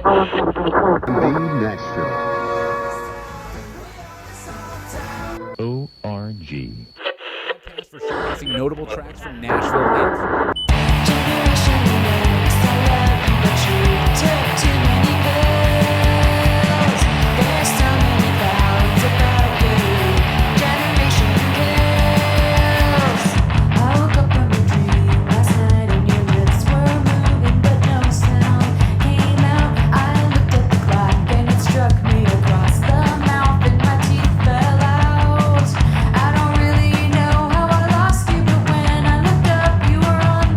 Nashville. O-R-G. Podcast for showcasing notable tracks from Nashville. I don't really know how I lost you, but when I looked up, you were on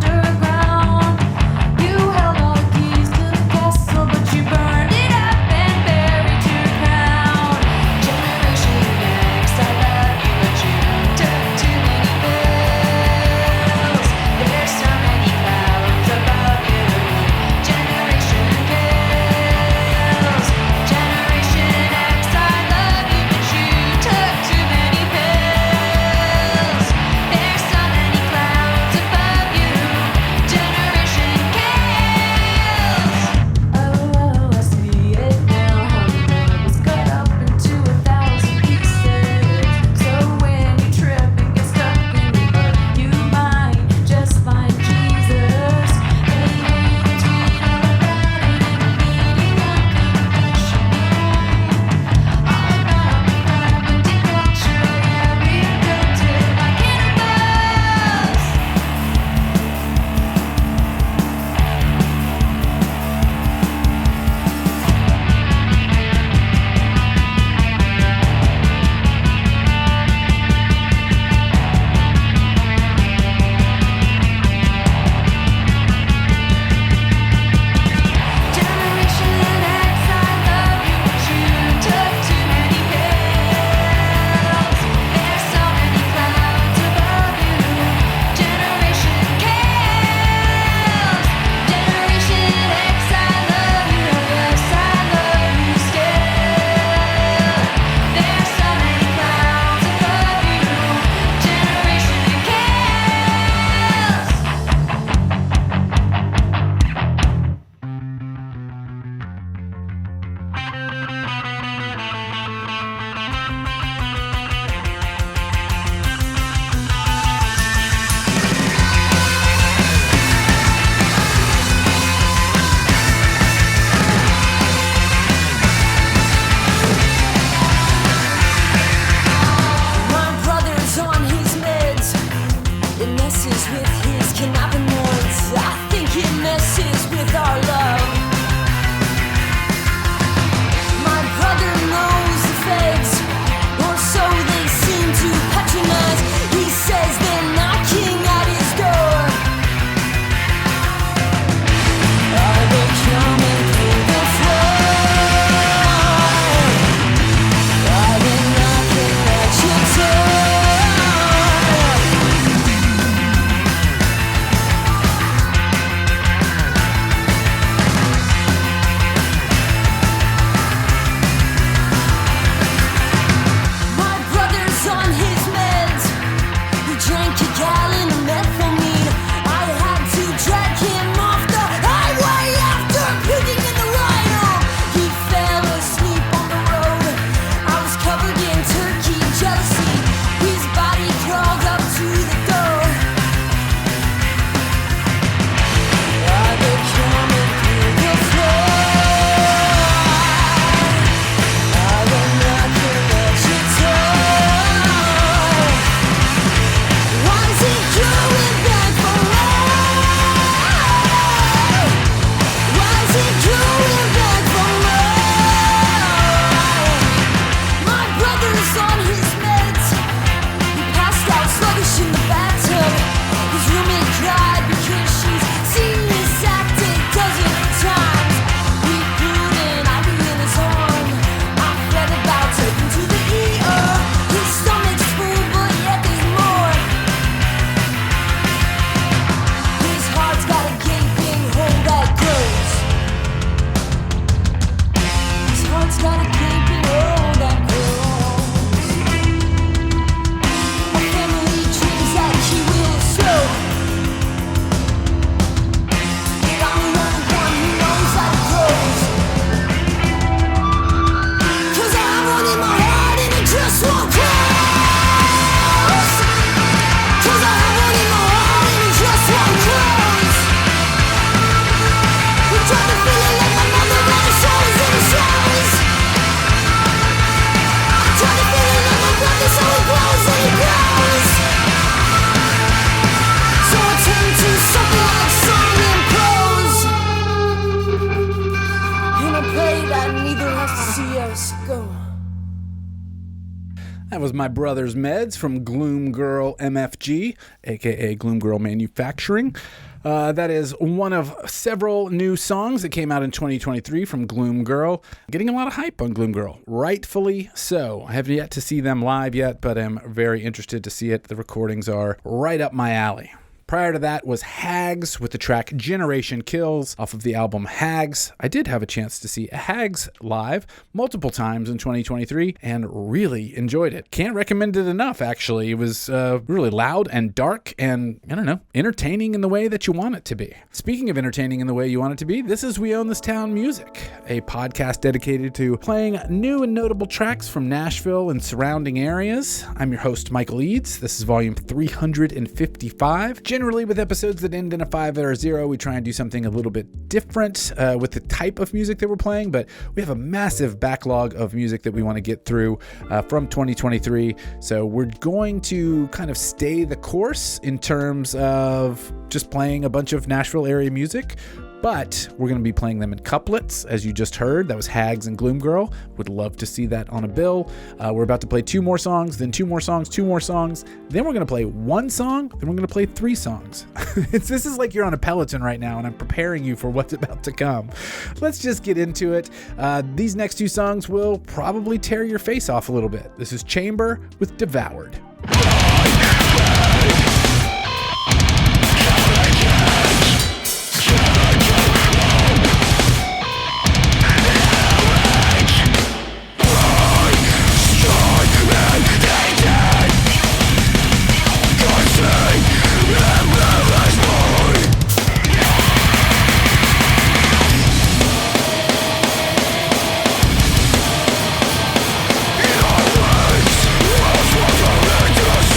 That was my brother's Meds from Gloom Girl MFG, aka Gloom Girl Manufacturing. That is one of several new songs that came out in 2023 from Gloom Girl. Getting a lot of hype on Gloom Girl, rightfully so. I have yet to see them live yet, but I'm very interested to see it. The recordings are right up my alley. Prior to that was Hags with the track Generation Kills off of the album Hags. I did have a chance to see Hags live multiple times in 2023 and really enjoyed it. Can't recommend it enough, actually. It was really loud and dark and, I don't know, entertaining in the way that you want it to be. Speaking of entertaining in the way you want it to be, this is We Own This Town Music, a podcast dedicated to playing new and notable tracks from Nashville and surrounding areas. I'm your host, Michael Eads. This is volume 355. Generally, with episodes that end in a 5 or a 0, we try and do something a little bit different with the type of music that we're playing, but we have a massive backlog of music that we want to get through from 2023, so we're going to kind of stay the course in terms of just playing a bunch of Nashville area music, but we're going to be playing them in couplets, as you just heard. That was Hags and Gloom Girl. Would love to see that on a bill. We're about to play 2 more songs, then 2 more songs, 2 more songs. Then we're going to play 1 song, then we're going to play 3 songs. This is like you're on a Peloton right now, and I'm preparing you for what's about to come. Let's just get into it. These next 2 songs will probably tear your face off a little bit. This is Chamber with Devoured. Just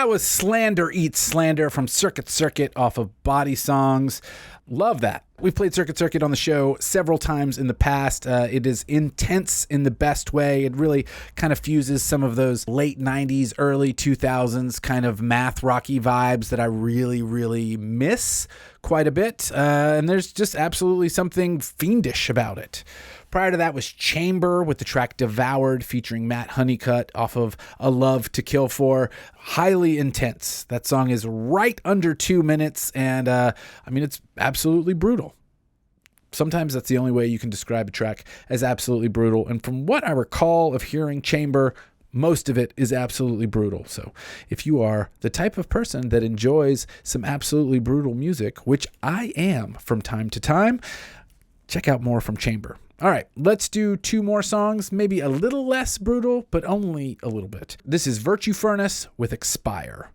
That was Slander Eats Slander from Circuit Circuit off of Body Songs. Love that. We've played Circuit Circuit on the show several times in the past. It is intense in the best way. It really kind of fuses some of those late 90s, early 2000s kind of math rocky vibes that I really, really miss quite a bit. And there's just absolutely something fiendish about it. Prior to that was Chamber with the track Devoured featuring Matt Honeycutt off of A Love to Kill For. Highly intense. That song is right under 2 minutes, and it's absolutely brutal. Sometimes that's the only way you can describe a track as absolutely brutal. And from what I recall of hearing Chamber, most of it is absolutely brutal. So if you are the type of person that enjoys some absolutely brutal music, which I am from time to time, check out more from Chamber. All right, let's do 2 more songs, maybe a little less brutal, but only a little bit. This is Virtue Furnace with Expire.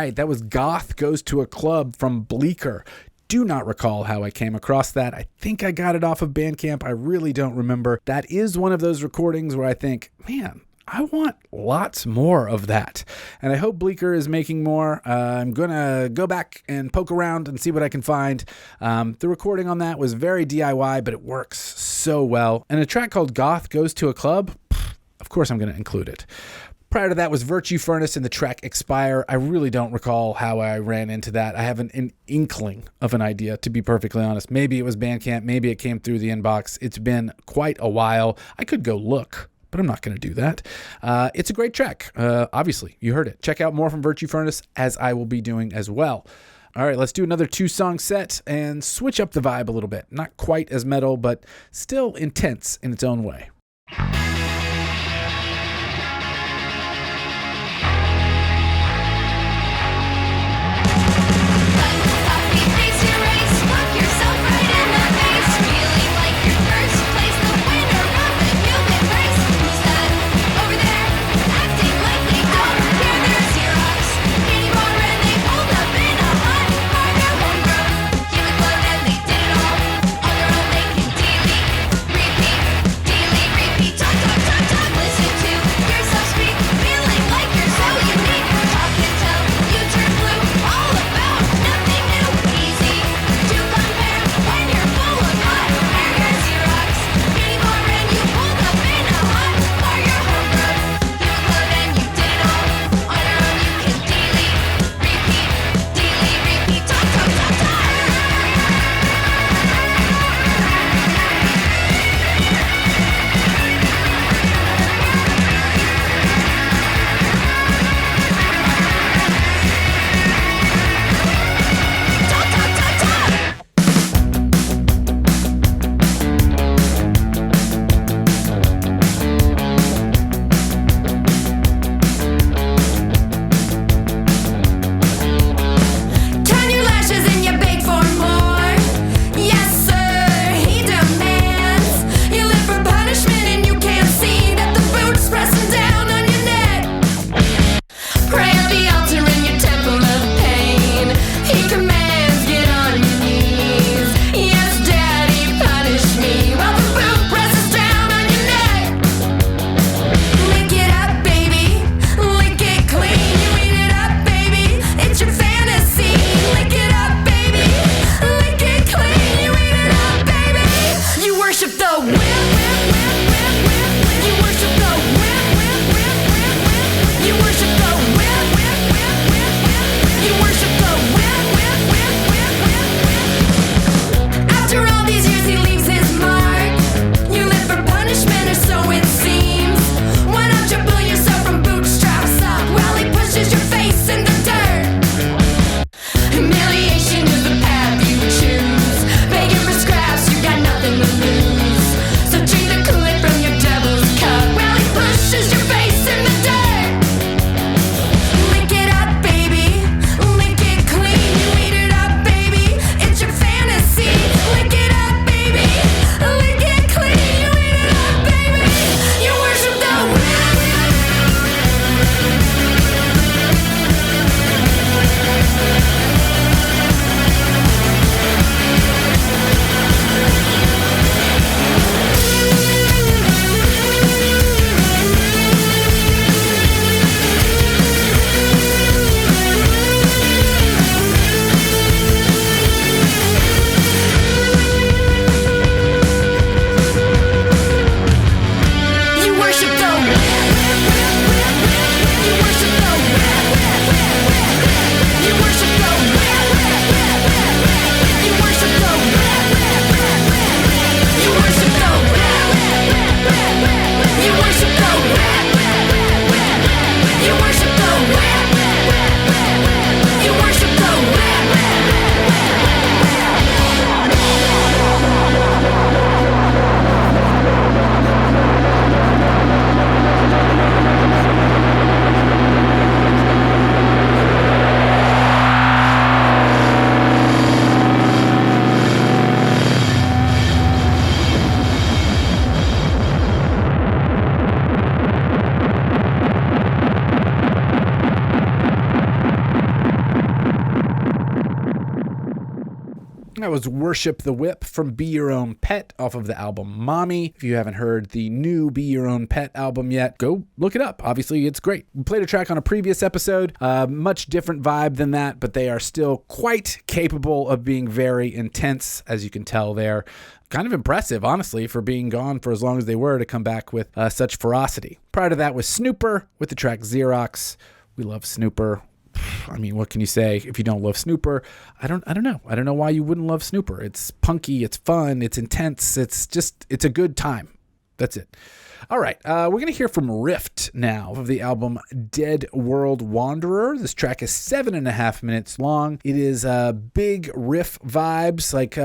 right. That was Goth Goes to a Club from Bleecker. Do not recall how I came across that. I think I got it off of Bandcamp. I really don't remember. That is one of those recordings where I think, man, I want lots more of that. And I hope Bleecker is making more. I'm going to go back and poke around and see what I can find. The recording on that was very DIY, but it works so well. And a track called Goth Goes to a Club, of course I'm going to include it. Prior to that was Virtue Furnace and the track Expire. I really don't recall how I ran into that. I have an inkling of an idea, to be perfectly honest. Maybe it was Bandcamp. Maybe it came through the inbox. It's been quite a while. I could go look, but I'm not going to do that. It's a great track. Obviously, you heard it. Check out more from Virtue Furnace, as I will be doing as well. All right, let's do another 2-song set and switch up the vibe a little bit. Not quite as metal, but still intense in its own way. Talk That was Worship the Whip from Be Your Own Pet off of the album Mommy. If you haven't heard the new Be Your Own Pet album yet, go look it up. Obviously, it's great. We played a track on a previous episode, much different vibe than that, but they are still quite capable of being very intense, as you can tell there. Kind of impressive, honestly, for being gone for as long as they were to come back with such ferocity. Prior to that was Snooper with the track Xerox. We love Snooper. I mean, what can you say if you don't love Snooper? I don't know. I don't know why you wouldn't love Snooper. It's punky, it's fun, it's intense, it's a good time. That's it. All right, we're going to hear from Rifft now of the album Dead World Wanderer. This track is 7.5 minutes long. It is big riff vibes, like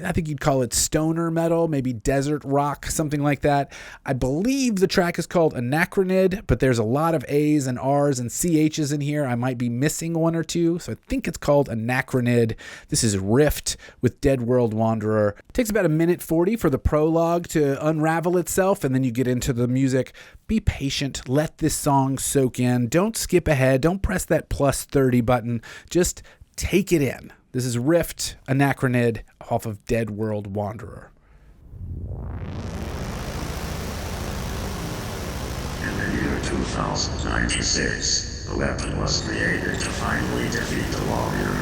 I think you'd call it stoner metal, maybe desert rock, something like that. I believe the track is called Anachronid, but there's a lot of A's and R's and CH's in here. I might be missing one or two, so I think it's called Anachronid. This is Rifft with Dead World Wanderer. It takes about 1:40 for the prologue to unravel itself, and then you get into the music. Be patient. Let this song soak in. Don't skip ahead. Don't press that +30 button. Just take it in. This is Rifft, Anachronid, off of Dead World Wanderer. In the year 2096, a weapon was created to finally defeat the warrior.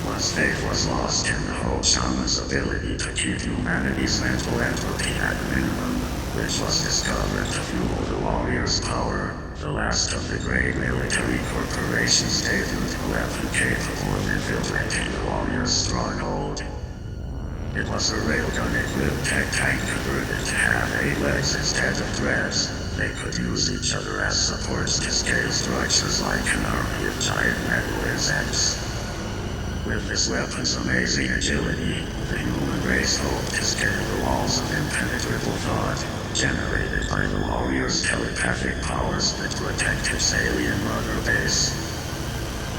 Once faith was lost in the whole shaman's ability to keep humanity's mental entropy at a minimum, which was discovered to fuel the warrior's power. The last of the great military corporations debuted a weapon capable of infiltrating the warrior's stronghold. It was a railgun-equipped tech tank converted to have 8 legs instead of threads. They could use each other as supports to scale structures like an army of giant metal insects. With this weapon's amazing agility, the human race hoped to scale the walls of impenetrable thought generated by the warrior's telepathic powers that protect its alien mother base.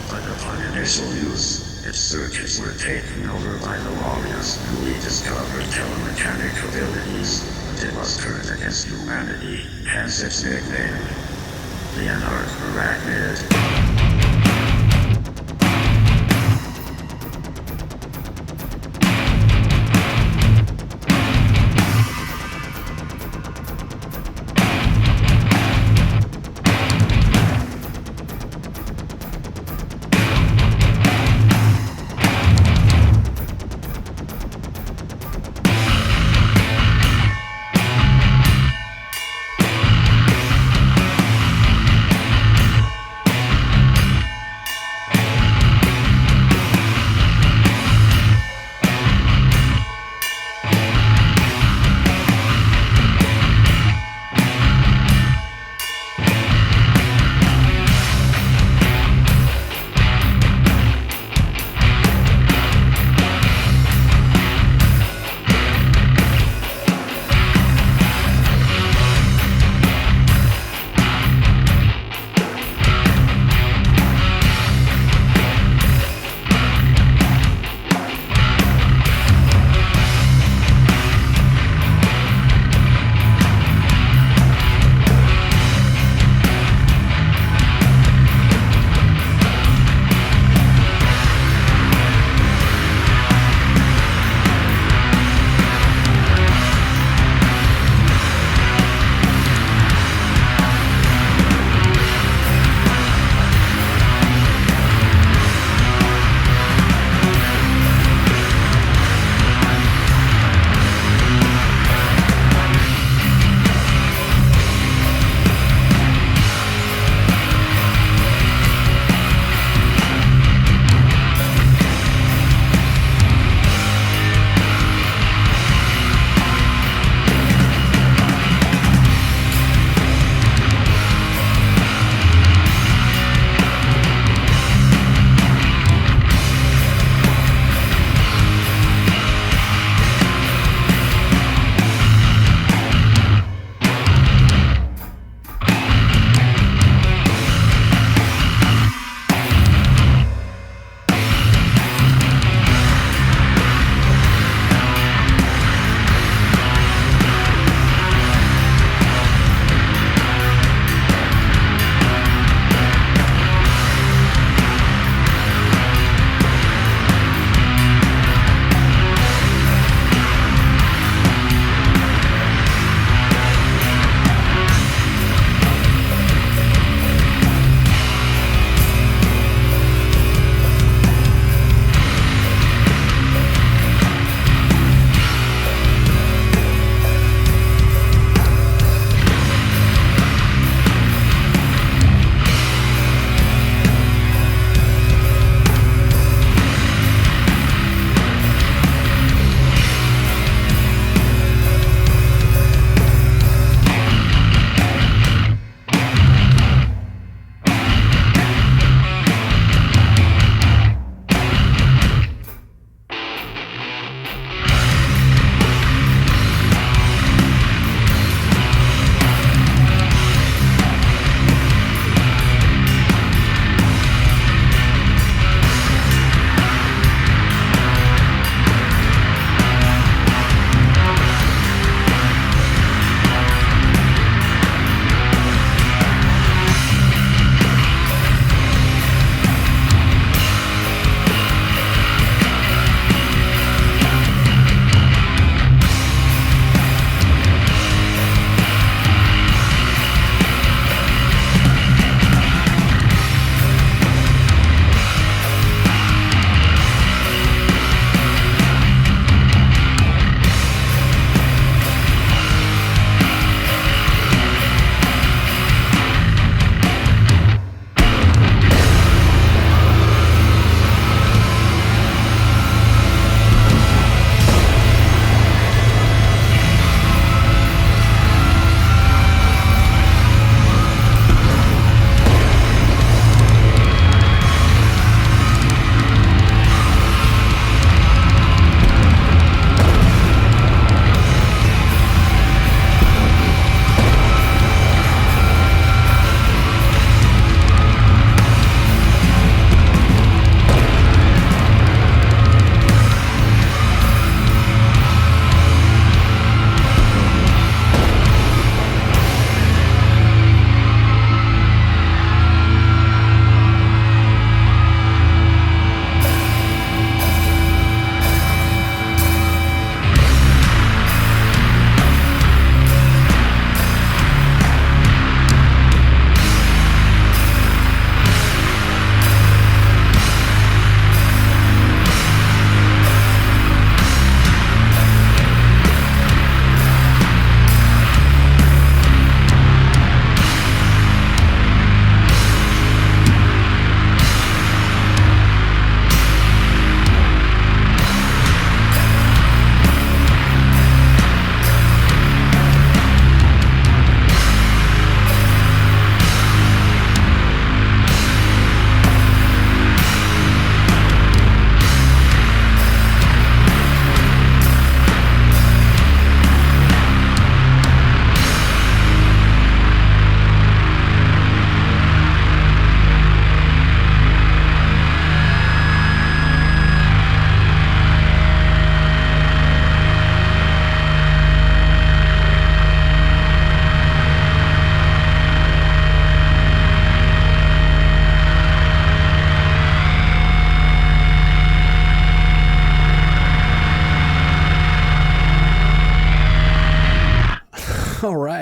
But upon initial use, its circuits were taken over by the warrior's newly discovered telemechanic abilities, and it was turned against humanity, hence its nickname, the Anarch-Arachnid.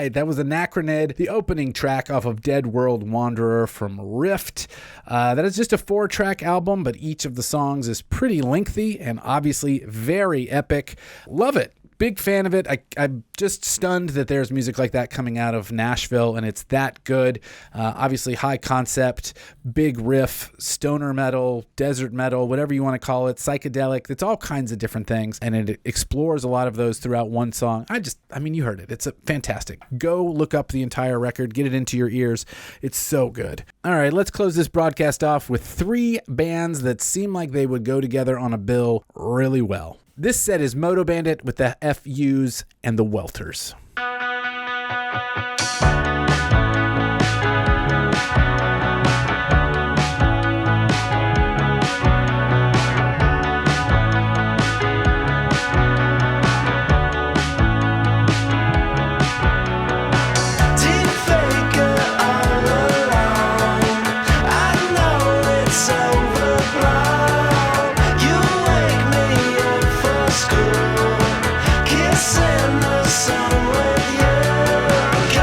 right, that was Anachronid, the opening track off of Dead World Wanderer from Rifft. That is just a 4-track album, but each of the songs is pretty lengthy and obviously very epic. Love it. Big fan of it. I'm just stunned that there's music like that coming out of Nashville, and it's that good. Obviously, high concept, big riff, stoner metal, desert metal, whatever you want to call it, psychedelic. It's all kinds of different things, and it explores a lot of those throughout one song. You heard it. It's fantastic. Go look up the entire record. Get it into your ears. It's so good. All right, let's close this broadcast off with 3 bands that seem like they would go together on a bill really well. This set is Moto Bandit with the FUs and the Welters. Kissing the sun with you.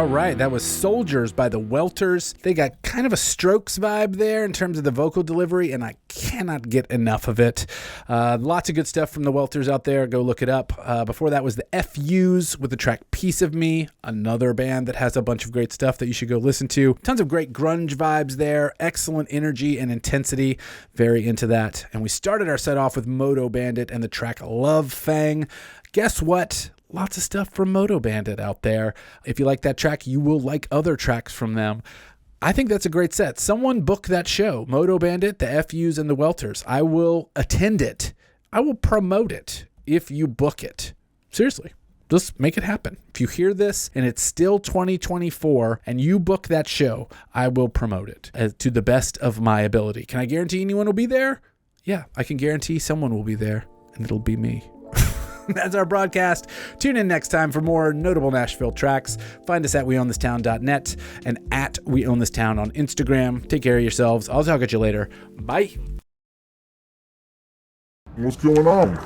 All right, that was Soldiers by the Welters. They got kind of a Strokes vibe there in terms of the vocal delivery, and I cannot get enough of it. Lots of good stuff from the Welters out there. Go look it up. Before that was the FUs with the track Piece of Me, another band that has a bunch of great stuff that you should go listen to. Tons of great grunge vibes there, excellent energy and intensity. Very into that. And we started our set off with Moto Bandit and the track Love Fang. Guess what? Lots of stuff from Moto Bandit out there. If you like that track, you will like other tracks from them. I think that's a great set. Someone book that show, Moto Bandit, the FUs, and the Welters. I will attend it. I will promote it if you book it. Seriously, just make it happen. If you hear this and it's still 2024 and you book that show, I will promote it to the best of my ability. Can I guarantee anyone will be there? Yeah, I can guarantee someone will be there, and it'll be me. That's our broadcast. Tune in next time for more notable Nashville tracks. Find us at weownthistown.net and at weownthistown on Instagram. Take care of yourselves. I'll talk at you later. Bye. What's going on?